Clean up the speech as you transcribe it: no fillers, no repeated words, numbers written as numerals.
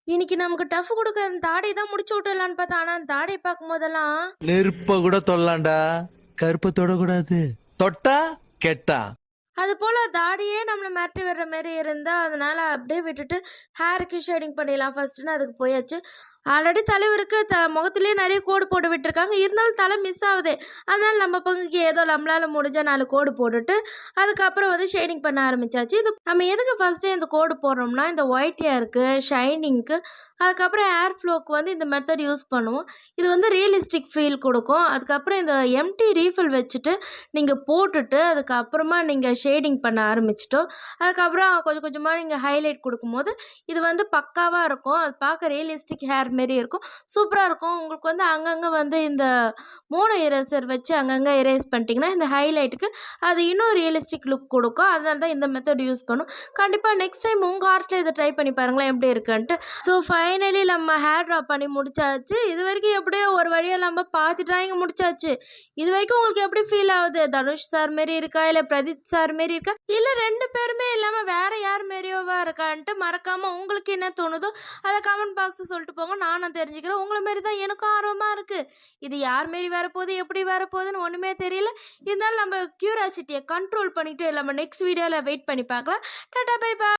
இன்னைக்கு நமக்கு டஃப் குடுக்க அந்த தாடி தான் முடிச்சு விட்டுடலான்னு பார்த்தா, ஆனா அந்த தாடிய பார்க்கும்போதெல்லாம் நெருப்ப கூட தொல்லாண்டா, கருப்ப தொடக்கூடாது. தொட்டா கெட்டா. அது போல தாடியே நம்மள மிரட்டி விடுற மாரி இருந்தா, அதனால அப்படியே விட்டுட்டு ஹேருக்கு ஷேடிங் பண்ணிடலாம் ஃபர்ஸ்ட்டுன்னு அதுக்கு போயாச்சு. ஆல்ரெடி தலைவருக்கு முகத்திலேயே நெறைய கோடு போட்டு விட்டுருக்காங்க. இருந்தாலும் தலை மிஸ் ஆவுதே. அதனால நம்ம பங்குக்கு ஏதோ நம்மளால முடிஞ்ச 4 கோடு போட்டுட்டு, அதுக்கப்புறம் வந்து ஷேடிங் பண்ண ஆரம்பிச்சாச்சு. இது நம்ம எதுக்கு ஃபர்ஸ்ட்டே இந்த கோடு போடுறோம்னா, இந்த ஒயிட் ஹேருக்கு, ஷைனிங்க்கு, அதுக்கப்புறம் ஏர் ஃப்ளோக்கு வந்து இந்த மெத்தட் யூஸ் பண்ணுவோம். இது வந்து ரியலிஸ்டிக் ஃபீல் குடுக்கும். அதுக்கப்புறம் இந்த எம்டி ரீஃபில் வச்சுட்டு, நீங்க போட்டுட்டு, அதுக்கப்புறமா நீங்க ஷேடிங் பண்ண ஆரம்பிச்சுட்டோ, அதுக்கப்புறம் கொஞ்சம் கொஞ்சமா நீங்க ஹைலைட் குடுக்கும்போது, இது வந்து பக்காவா இருக்கும். அது பார்க்க ரியலிஸ்டிக் ஹேர் மாரி இருக்கும். சூப்பரா இருக்கும். உங்களுக்கு வந்து அங்கங்க வந்து இந்த மோனோ எரேசர் வச்சு அங்கங்க எரேஸ் பண்ணிட்டீங்கன்னா, இந்த ஹைலைட்டுக்கு அது இன்னும் ரியலிஸ்டிக் லுக் குடுக்கும். அதனால தான் இந்த மெத்தட் யூஸ் பண்ணும். கண்டிப்பா நெக்ஸ்ட் டைம் உங்க ஆர்ட்ல இத ட்ரை பண்ணி பாருங்களேன் எப்படி இருக்குன்ட்டு. ஸோ ஃபைனலி நம்ம ஹேர் ட்ரா பண்ணி முடிச்சாச்சு. இதுவரைக்கும் எப்படியோ ஒரு வழியா நம்ம பாதி டிராயிங் முடிச்சாச்சு. இதுவரைக்கும் உங்களுக்கு எப்படி ஃபீல் ஆகுது? தனுஷ் சார் மாரி இருக்கா? இல்ல பிரதீப் சார் மாரி இருக்கா? இல்ல 2 பேருமே இல்லாம வேற யார் மாரியோவா இருக்கான்ட்டு மறக்காம உங்களுக்கு என்ன தோணுதோ அத கமெண்ட் பாக்ஸ்ல சொல்லிட்டு போங்க. நானும் தெரிஞ்சுக்கிறேன். உங்கள மாரி தான் எனக்கும் ஆர்வமா இருக்கு. இது யார் மாரி வரப்போகுது, எப்படி வரப்போகுதுன்னு ஒண்ணுமே தெரியல. இருந்தாலும் நம்ம கியூரியாசிட்டிய கண்ட்ரோல் பண்ணிட்டு நம்ம நெக்ஸ்ட் வீடியோல வெயிட் பண்ணி பார்க்கலாம். Tata bye by.